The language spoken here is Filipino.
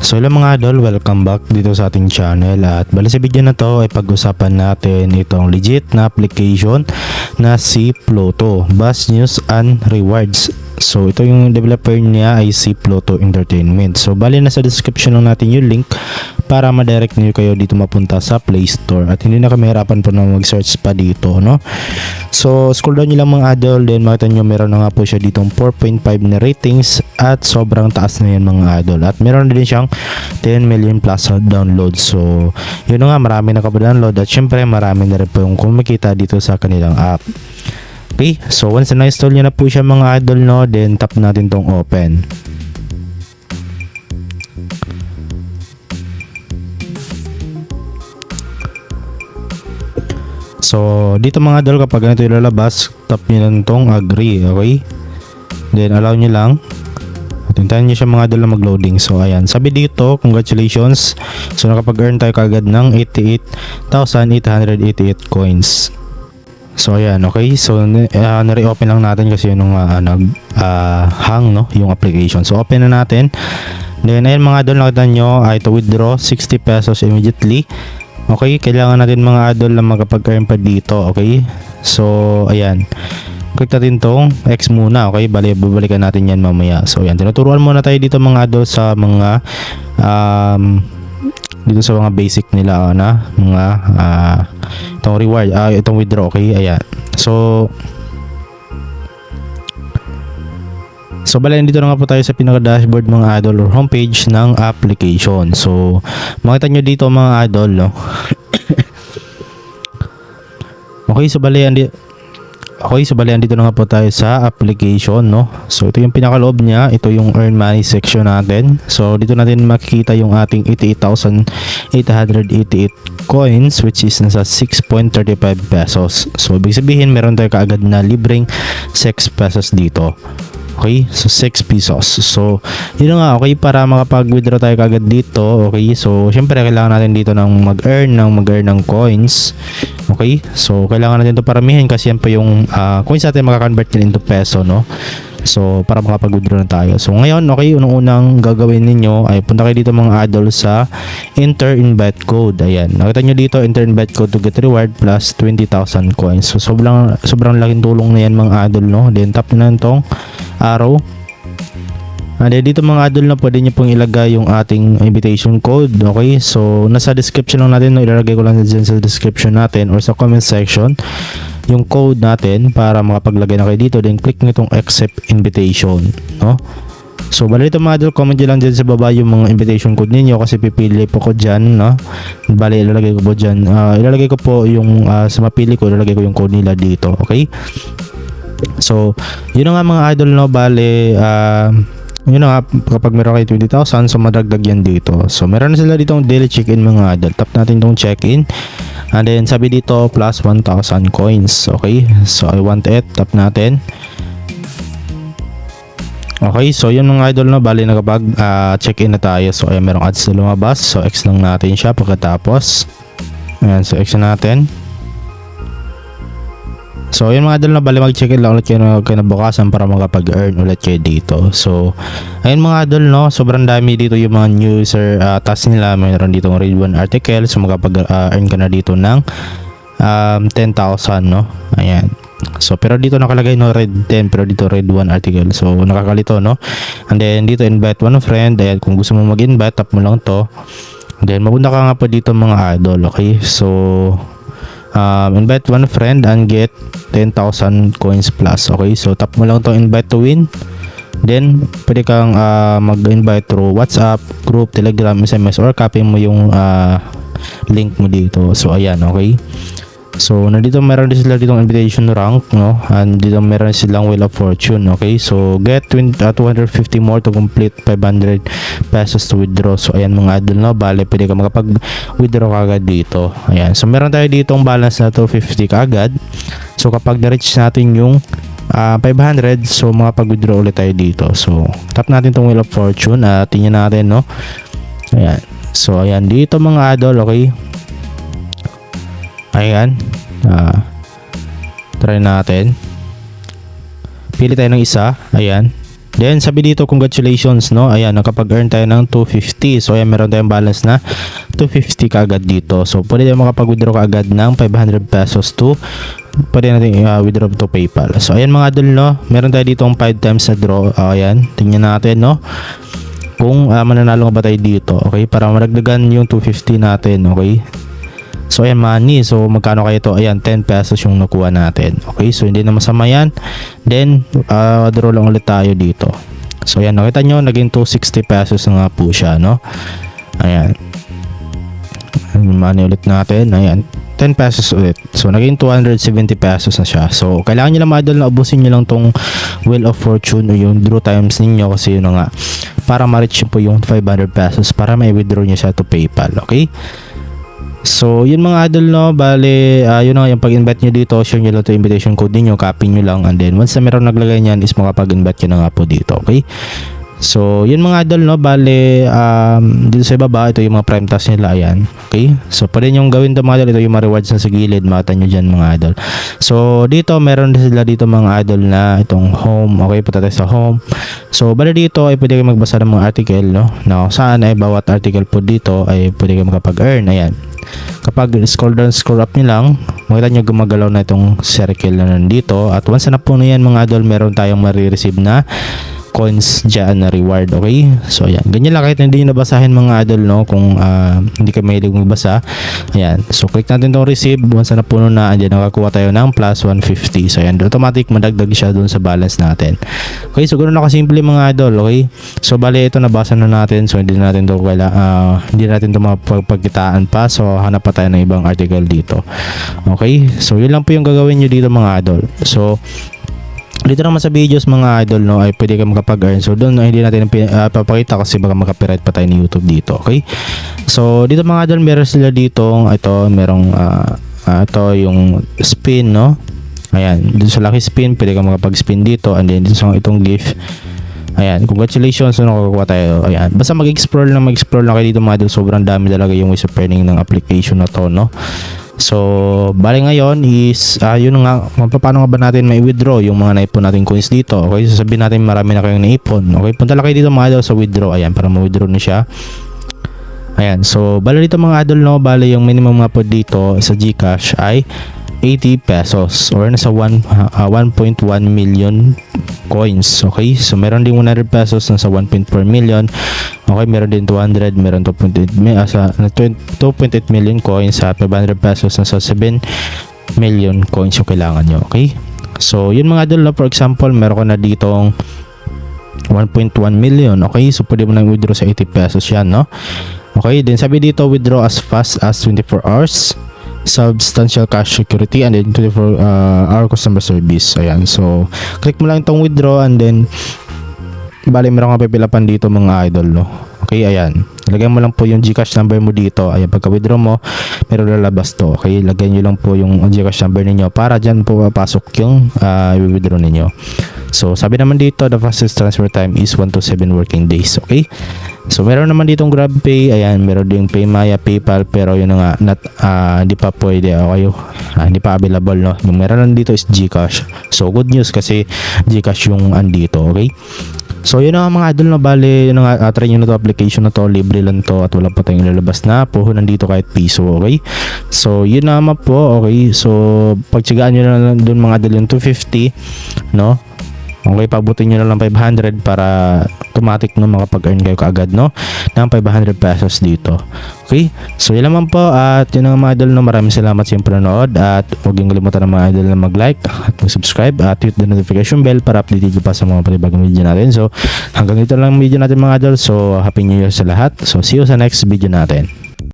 So hello mga idol, welcome back dito sa ating channel at bali sa video na to ay pag-usapan natin itong legit na application na si Pluto, Buzz News and Rewards. So ito yung developer niya ay si Pluto Entertainment. So bali na sa description lang natin yung link para ma-direct niyo kayo dito mapunta sa Play Store at hindi na kami hirapan po na mag-search pa dito, no? So scroll down nyo lang mga idol, then makita nyo meron na nga po siya ditong 4.5 na ratings at sobrang taas na yan mga idol at meron din siyang 10 million plus downloads. So yun na nga, marami na download at syempre marami na rin po yung kumikita dito sa kanilang app. Okay, so once na install nyo na po siya mga idol, no, then tap natin tong open. So dito mga idol, kapag ganito ilalabas, tap nyo lang tong agree, okay? Then allow nyo lang. At hintayin nyo siya mga idol na mag-loading. So ayan, sabi dito, congratulations. So nakapag-earn tayo kagad ng 88,888 coins. So ayan, okay. So na-reopen lang natin kasi yung hang, no, yung application. So open na natin. Then ayan mga idol, nakita nyo ay to withdraw 60 pesos immediately. Okay, kailangan natin mga idol na makapag-earn pa dito, okay? So ayan, click natin tong X muna, okay? Bali, babalikan natin yan mamaya. So ayan, tinuturuan muna tayo dito mga idol sa mga dito sa mga basic nila na mga itong reward, itong withdraw, okay? Ayan. So bali dito na nga po tayo sa pinaka dashboard mga idol or homepage ng application. So makita nyo dito mga idol, no? Okay, so bali andito na nga po tayo sa application, no? So ito yung pinakaloob niya, ito yung earn money section natin. So dito natin makikita yung ating 88,888 coins, which is nasa 6.35 pesos. So ibig sabihin meron tayo kaagad na libreng 6 pesos dito. Okay, so 6 pesos. So yun nga, okay, para makapag-withdraw tayo kagad dito. Okay, so syempre kailangan natin dito ng mag-earn ng coins. Okay, so kailangan natin ito paramihin kasi yan pa yung coins natin makakonvert din into peso, no? So para makapag-withdraw na tayo. So ngayon, okay, unang gagawin ninyo ay punta kayo dito mga idol sa enter invite code. Ayan, nakita nyo dito, enter invite code to get reward plus 20,000 coins. So sobrang laking tulong na yan mga idol, no? Then tap nyo na itong arrow. And then dito mga idol na pwede nyo pong ilagay yung ating invitation code. Okay, so nasa description lang natin, no? Ilalagay ko lang dyan sa description natin or sa comment section yung code natin para makapaglagay na kayo dito. Then click nyo itong accept invitation, no? So bali dito mga idol, comment nyo lang dyan sa baba yung mga invitation code ninyo kasi pipili po ko dyan, no? Bali ilalagay ko po dyan, ilalagay ko po yung sa mapili ko, ilalagay ko yung code nila dito. Okay, so yun na nga mga idol, no? Bali yun na nga, kapag meron kayo 20,000, so madagdag yan dito. So meron na sila ditong daily check-in mga idol. Tap natin itong check-in and then sabi dito plus 1,000 coins. Okay, so I want it, tap natin. Okay, so yun mga idol, no? Bali nakapag check-in na tayo. So ayan, merong ads na lumabas. So X lang natin siya pagkatapos. Ayan, so X na natin. So yun mga idol, na bali mag-check-in lang ulit kayo kinabukasan para makapag-earn ulit kayo dito. So ayun mga idol, no, sobrang dami dito yung mga user task nila. Mayroon dito ng read 1 article, so makapag-earn ka na dito ng 10,000, no? Ayan. So pero dito nakalagay no read 10, pero dito read 1 article. So nakakalito, no? And then dito invite one friend. Ayan, kung gusto mo mag-invite, tap mo lang to. And then mapunta ka nga po dito mga idol. Okay, so invite one friend and get 10,000 coins plus. Okay, so tap mo lang to invite to win. Then pwede kang mag-invite through WhatsApp, group, Telegram, SMS, or copy mo yung link mo dito. So ayan, okay. So nandito meron din sila ditong invitation rank, no? And dito meron silang wheel of fortune. Okay, so get 250 more to complete 500 pesos to withdraw. So ayan mga idol, no? Bale pwede ka makapag-withdraw kagad dito. Ayan, so meron tayo ditong balance na 250 kagad. So kapag na-reach natin yung 500, so makapag-withdraw ulit tayo dito. So tap natin tong wheel of fortune at tingnan natin, no? Ayan, so ayan dito mga idol, okay. Ayan, try natin. Pili tayo ng isa. Ayan, Then sabi dito, congratulations, no? Ayan, nakapag-earn tayo ng 250. So ayan, meron tayong balance na 250 kaagad dito. So pwede tayong makapag-withdraw kaagad ng 500 pesos to pwede natin withdraw to PayPal. So ayan mga idol, no? Meron tayo dito 5 times na draw. Ayan, tingnan natin, no? Kung mananalo ba tayo dito. Okay, para maragdagan yung 250 natin. Okay. So ayan, money. So magkano kayo to? Ayan, 10 pesos yung nakuha natin. Okay, so hindi na masama yan. Then draw lang ulit tayo dito. So ayan, nakita nyo, naging 260 pesos na nga po siya, no? Ayan, money ulit natin. Ayan, 10 pesos ulit. So naging 270 pesos na siya. So kailangan nyo lang mga idol na ubusin nyo lang tong Wheel of Fortune o yung draw times ninyo, kasi yun na nga, para ma-reach po yung 500 pesos para may withdraw nyo siya to PayPal. Okay, so yun mga idol, no? Bale yun na nga, yung pag-invite nyo dito, share nyo lang to invitation code niyo, copy nyo lang, and then once na meron naglagay nyan is makapag-invite nyo na nga po dito. Okay, so yun mga idol, no? Bale dito sa ibaba, ito yung mga prime task nila. Ayan, okay, so pwede nyo gawin ito mga idol. Ito yung mga rewards na sa gilid, makita nyo dyan mga idol. So dito meron sila dito mga idol na itong home. Okay, punta tayo sa home. So bale dito ay pwede kayo magbasa ng mga article, no? Na saan ay bawat article po dito ay pwede kayo makapag-earn. Ayan, kapag scroll down, scroll up nyo lang, makita nyo gumagalaw na itong circle na nandito. At once na po na yan mga idol, meron tayong marireceive na coins dyan na reward. Okay, so ayan, ganyan lang kahit hindi nyo nabasahin mga idol, no? Kung hindi kayo mahilig magbasa. Ayan, so click natin itong receive. Once na puno na, andyan nakakuha tayo ng plus 150. So ayan, automatic madagdag siya dun sa balance natin. Okay, so ganoon na kasimple mga idol. Okay, so bali ito nabasa na natin. So hindi natin to hindi natin to mapagpagitaan pa. So hanap pa tayo ng ibang article dito. Okay, so yun lang po yung gagawin nyo dito mga idol. So dito naman sa videos mga idol, no, ay pwede kayo makapag-earn. So doon hindi natin papakita kasi baka makapiright pa tayo ni YouTube dito. Okay, so dito mga idol, meron sila dito, ito merong ito yung spin, no? Ayan, dito sa lucky spin pwede ka makapag-spin dito, and then dito sa itong gift. Ayan, congratulations, so nakakuha tayo. Ayan, basta mag-explore lang kayo dito mga idol. Sobrang dami talaga yung ways of earning ng application na to, no? So bali ngayon is yun nga, paano nga ba natin may withdraw yung mga naipon natin coins dito. Okay, so sabihin natin marami na kayong naipon. Okay, punta lang kayo dito mga idol sa withdraw. Ayan, para ma-withdraw na siya. Ayan, so bali dito mga idol, no, bali yung minimum nga po dito sa GCash ay 80 pesos or nasa 1.1 million coins. Okay, so meron din 100 pesos nasa 1.4 million. Okay, meron din 200, meron 2.8 million coins sa 500 pesos nasa 7 million coins yung kailangan nyo. Okay, so yun mga idol, no? For example, meron ko na ditong 1.1 million. Okay, so pwede mo nang withdraw sa 80 pesos yan, no? Okay, then sabi dito, withdraw as fast as 24 hours, substantial cash security, and then 24-hour customer service. Ayan, so click mo lang itong withdraw, and then bali meron kang pipilapan dito mga idol, no? Okay, ayan, lagyan mo lang po yung GCash number mo dito. Ayan, pagka withdraw mo meron lalabas to. Okay, lagyan nyo lang po yung GCash number ninyo para dyan po papasok yung withdraw ninyo. So sabi naman dito, the fastest transfer time is 1 to 7 working days. Okay, so meron naman ditong GrabPay. Ayan, meron ding PayMaya, PayPal, pero yun nga, hindi pa pwede. Okay, hindi pa available, no? Yung meron lang dito is GCash. So good news kasi GCash yung andito. Okay, so yun na mga idol, na bali yun nga, try nyo na to application na to, libre lang to at wala pa tayong lalabas na puhunan dito kahit piso. Okay, so yun naman po. Okay, so pagtsigaan nyo na lang dun mga idol yung 250, no? Okay, pabutin nyo na lang 500 para automatic, no, makapag-earn kayo kaagad, no, ng 500 pesos dito. Okay, so yun naman po, at yun ang mga idol, no, maraming salamat sa iyong panonood, at huwag yung kalimutan ng mga idol na mag-like at mag-subscribe at hit the notification bell para update nyo pa sa mga panibagong video natin. So hanggang dito lang ang video natin mga idol. So happy new year sa lahat. So see you sa next video natin.